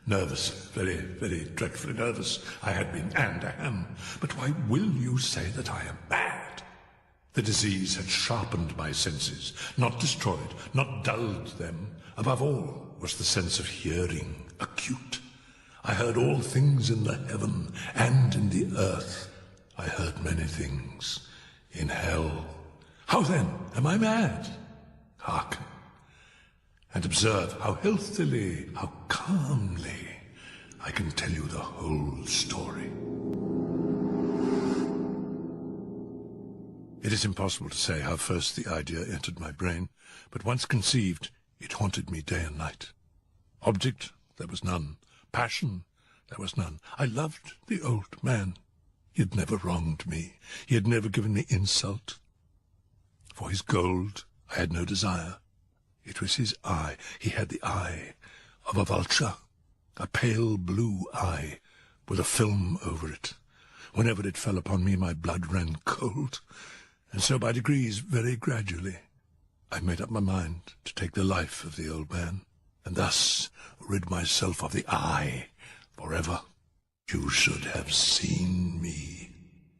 Nervous, very, very dreadfully nervous I had been, and I am. But why will you say that I am mad? The disease had sharpened my senses, not destroyed, not dulled them. Above all was the sense of hearing, acute. I heard all things in the heaven and in the earth. I heard many things in hell. How then am I mad? Hearken, and observe how healthily, how calmly I can tell you the whole story. It is impossible to say how first the idea entered my brain, but once conceived, it haunted me day and night. Object, there was none. Passion, there was none. I loved the old man. He had never wronged me. He had never given me insult. For his gold I had no desire. It was his eye. He had the eye of a vulture, a pale blue eye with a film over it. Whenever it fell upon me, my blood ran cold. And so by degrees, very gradually, I made up my mind to take the life of the old man, and thus rid myself of the eye forever. You should have seen me.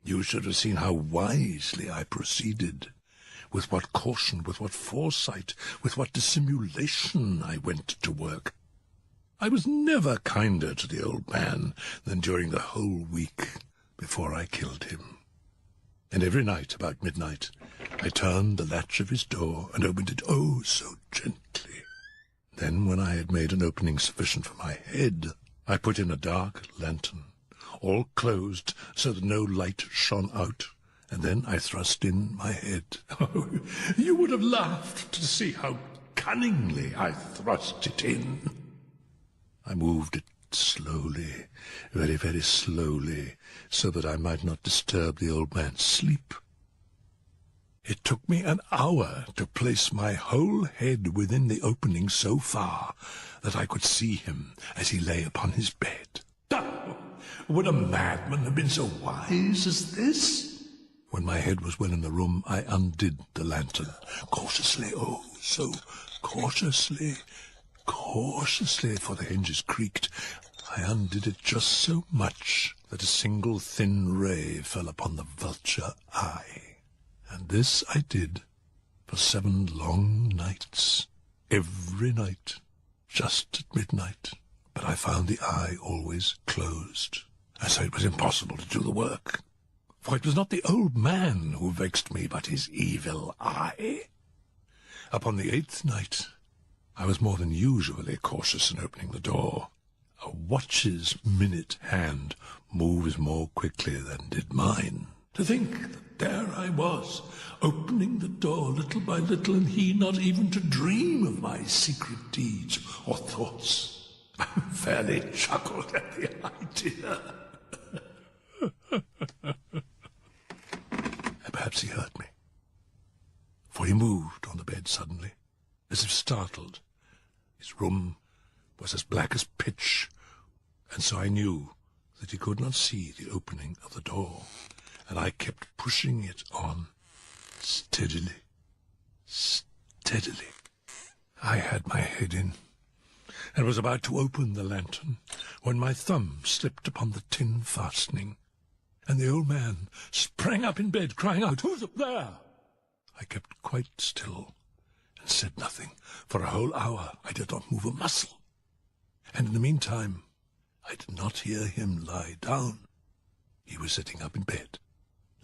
You should have seen how wisely I proceeded, with what caution, with what foresight, with what dissimulation I went to work. I was never kinder to the old man than during the whole week before I killed him. And every night, about midnight, I turned the latch of his door and opened it, oh, so gently. Then, when I had made an opening sufficient for my head, I put in a dark lantern, all closed so that no light shone out, and then I thrust in my head. Oh, you would have laughed to see how cunningly I thrust it in. I moved it slowly, very, very slowly, so that I might not disturb the old man's sleep. It took me an hour to place my whole head within the opening so far that I could see him as he lay upon his bed. Oh, would a madman have been so wise as this? When my head was well in the room, I undid the lantern, cautiously, oh, so cautiously, for the hinges creaked. I undid it just so much that a single thin ray fell upon the vulture eye. And this I did for 7 long nights, every night, just at midnight. But I found the eye always closed, and so it was impossible to do the work. For it was not the old man who vexed me, but his evil eye. Upon the 8th night, I was more than usually cautious in opening the door. A watch's minute hand moves more quickly than did mine. To think that there I was, opening the door little by little, and he not even to dream of my secret deeds or thoughts. I fairly chuckled at the idea. And perhaps he heard me, for he moved on the bed suddenly, as if startled. His room was as black as pitch, and so I knew that he could not see the opening of the door, and I kept pushing it on, steadily, steadily. I had my head in, and was about to open the lantern, when my thumb slipped upon the tin fastening, and the old man sprang up in bed, crying out, "Who's up there?" I kept quite still, and said nothing. For a whole hour I did not move a muscle, and in the meantime I did not hear him lie down. He was sitting up in bed,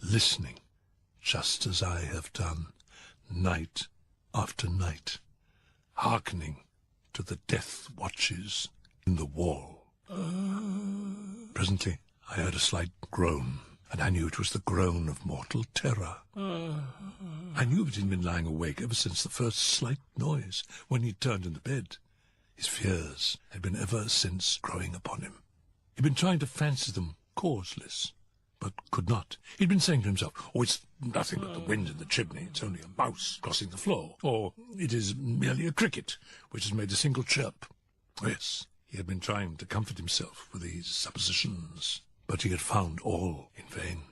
listening, just as I have done, night after night, hearkening to the death watches in the wall. Presently I heard a slight groan, and I knew it was the groan of mortal terror. I knew that he'd been lying awake ever since the first slight noise, when he turned in the bed. His fears had been ever since growing upon him. He'd been trying to fancy them causeless, but could not. He'd been saying to himself, "Oh, it's nothing but the wind in the chimney. It's only a mouse crossing the floor. Or it is merely a cricket which has made a single chirp." Yes, he had been trying to comfort himself with these suppositions, but he had found all in vain.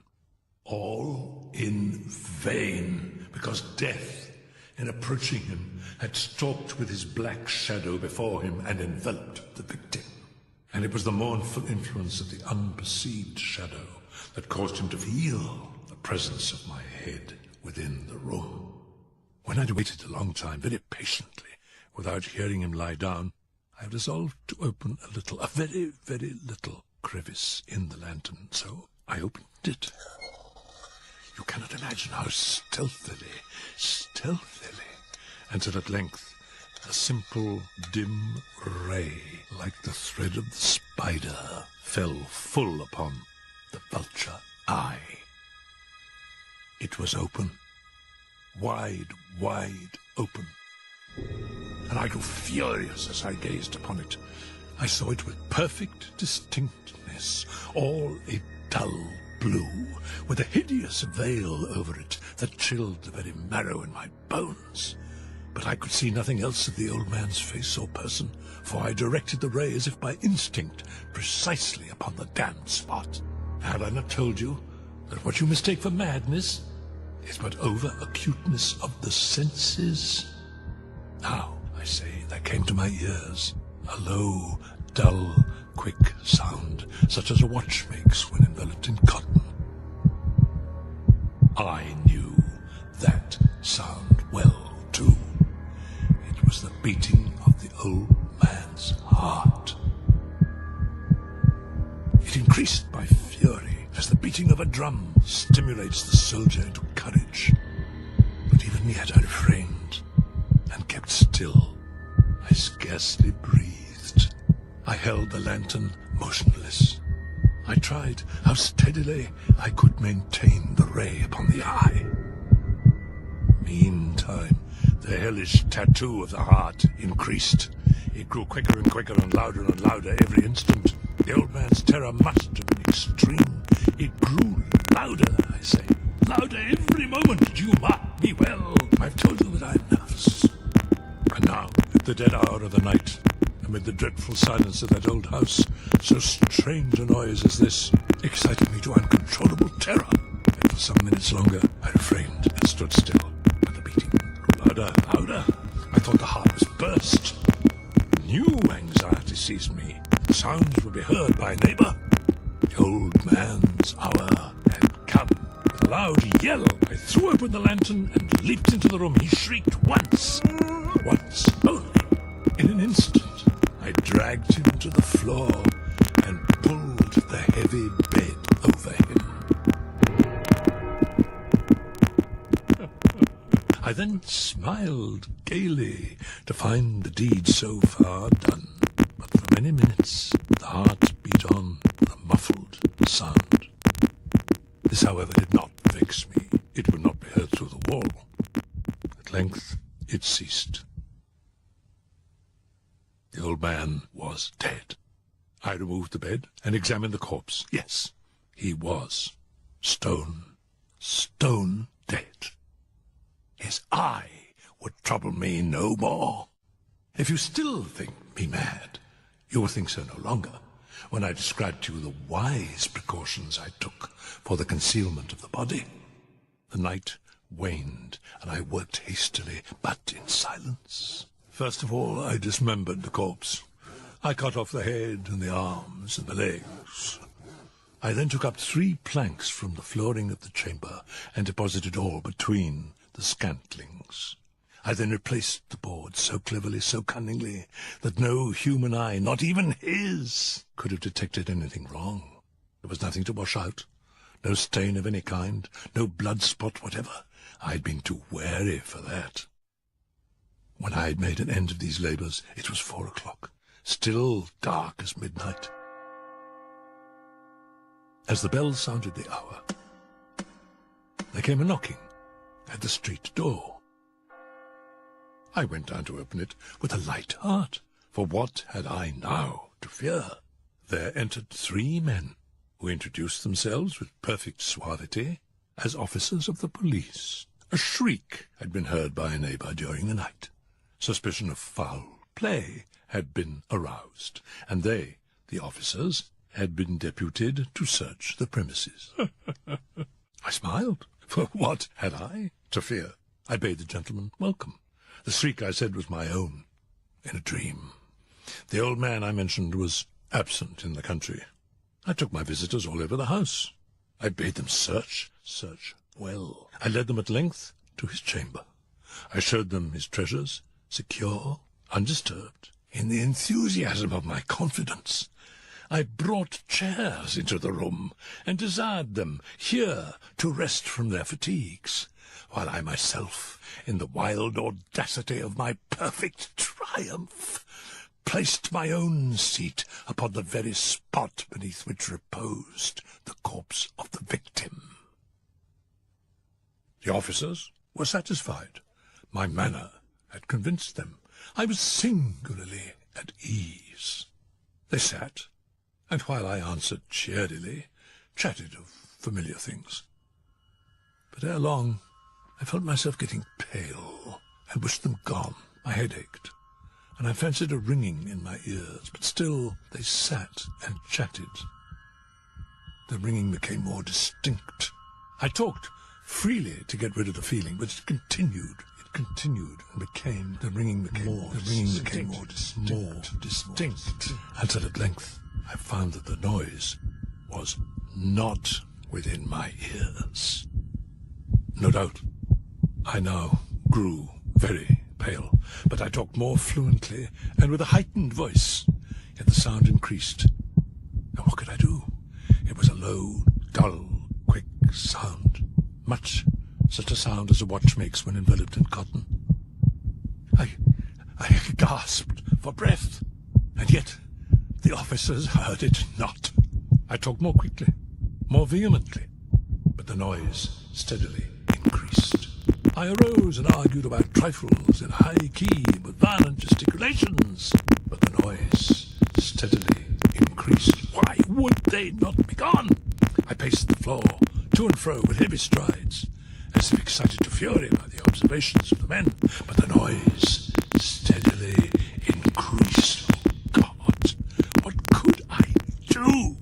All in vain, because death, in approaching him, had stalked with his black shadow before him and enveloped the victim. And it was the mournful influence of the unperceived shadow that caused him to feel the presence of my head within the room. When I'd waited a long time, very patiently, without hearing him lie down, I resolved to open a very, very little crevice in the lantern. So I opened it. You cannot imagine how stealthily, until at length a simple, dim ray, like the thread of the spider, fell full upon the vulture eye. It was open, wide open, and I grew furious as I gazed upon it. I saw it with perfect distinctness, all a dull blue, with a hideous veil over it that chilled the very marrow in my bones. But I could see nothing else of the old man's face or person, for I directed the ray as if by instinct, precisely upon the damned spot. Had I not told you that what you mistake for madness is but over-acuteness of the senses? Now, I say, there came to my ears a low, dull, quick sound, such as a watch makes when enveloped in cotton. I knew that sound well, too. It was the beating of the old man's heart. It increased by fury, as the beating of a drum stimulates the soldier into courage. But even yet I refrained and kept still. I scarcely breathed. I held the lantern motionless. I tried how steadily I could maintain the ray upon the eye. Meantime, the hellish tattoo of the heart increased. It grew quicker and quicker and louder every instant. The old man's terror must have been extreme. It grew louder, I say. Louder every moment. Do you mark me well? I've told you that I'm nervous. And now, at the dead hour of the night, amid the dreadful silence of that old house, so strange a noise as this excited me to uncontrollable terror. And for some minutes longer, I refrained and stood still. But the beating grew louder. I thought the heart was burst. New anxiety seized me. Sounds would be heard by a neighbor. The old man's hour had come. With a loud yell, I threw open the lantern and leaped into the room. He shrieked once only. In an instant, I dragged him to the floor and pulled the heavy bed over him. I then smiled gaily to find the deed so far done. But for many minutes the heart beat on with a muffled sound. This, however, did not vex me. It would not be heard through the wall. At length it ceased. The old man was dead. I removed the bed and examined the corpse. Yes, he was stone dead. His eye would trouble me no more. If you still think me mad, you will think so no longer when I describe to you the wise precautions I took for the concealment of the body. The night waned, and I worked hastily, but in silence. First of all, I dismembered the corpse. I cut off the head and the arms and the legs. I then took up 3 planks from the flooring of the chamber and deposited all between the scantlings. I then replaced the board so cleverly, so cunningly, that no human eye, not even his, could have detected anything wrong. There was nothing to wash out, no stain of any kind, no blood spot whatever. I had been too wary for that. When I had made an end of these labours, it was 4 o'clock, still dark as midnight. As the bell sounded the hour, there came a knocking at the street door. I went down to open it with a light heart, for what had I now to fear? There entered 3 men, who introduced themselves with perfect suavity as officers of the police. A shriek had been heard by a neighbour during the night. Suspicion of foul play had been aroused, and they, the officers, had been deputed to search the premises. I smiled, for what had I to fear? I bade the gentleman welcome. The shriek, I said, was my own, in a dream. The old man I mentioned was absent in the country. I took my visitors all over the house. I bade them search well. I led them at length to his chamber. I showed them his treasures, secure, undisturbed. In the enthusiasm of my confidence, I brought chairs into the room and desired them here to rest from their fatigues, while I myself, in the wild audacity of my perfect triumph, placed my own seat upon the very spot beneath which reposed the corpse of the victim. The officers were satisfied. My manner had convinced them. I was singularly at ease. They sat, and while I answered cheerily, chatted of familiar things. But ere long, I felt myself getting pale, and wished them gone. My head ached, and I fancied a ringing in my ears, but still they sat and chatted. The ringing became more distinct. I talked freely to get rid of the feeling, but it continued and became, the ringing became more distinct, until at length I found that the noise was not within my ears. No doubt, I now grew very pale, but I talked more fluently and with a heightened voice, yet the sound increased. And what could I do? It was a low, dull, quick sound, much such a sound as a watch makes when enveloped in cotton. I gasped for breath, and yet the officers heard it not. I talked more quickly, more vehemently, but the noise steadily increased. I arose and argued about trifles in a high key with violent gesticulations, but the noise steadily increased. Why would they not be gone? I paced the floor to and fro with heavy strides, as if excited to fury by the observations of the men, but the noise steadily increased. Oh, God, what could I do?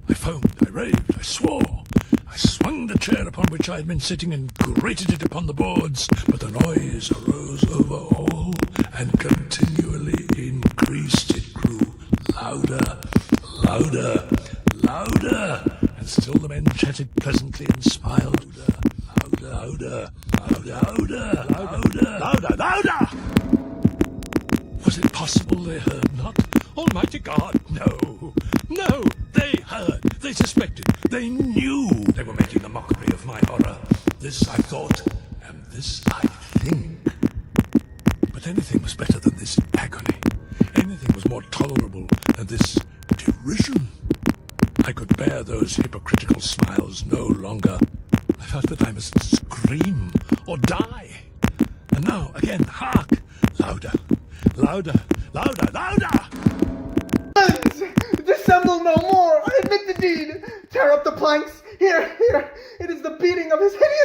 I foamed, I raved, I swore. I swung the chair upon which I had been sitting and grated it upon the boards, but the noise arose over all and continually increased. It grew louder, louder, louder, and still the men chatted pleasantly and smiled. Louder, louder, louder, louder, louder! Was it possible they heard not? Almighty God, no! No! They heard! They suspected! They knew! They were making a mockery of my horror. This I thought, and this I think. But anything was better than this agony. Anything was more tolerable than this derision. I could bear those hypocritical smiles no longer. I felt that I must scream or die. And now, again, hark! Louder, louder, louder, louder! Dissemble no more! I admit the deed! Tear up the planks! Here! It is the beating of his hideous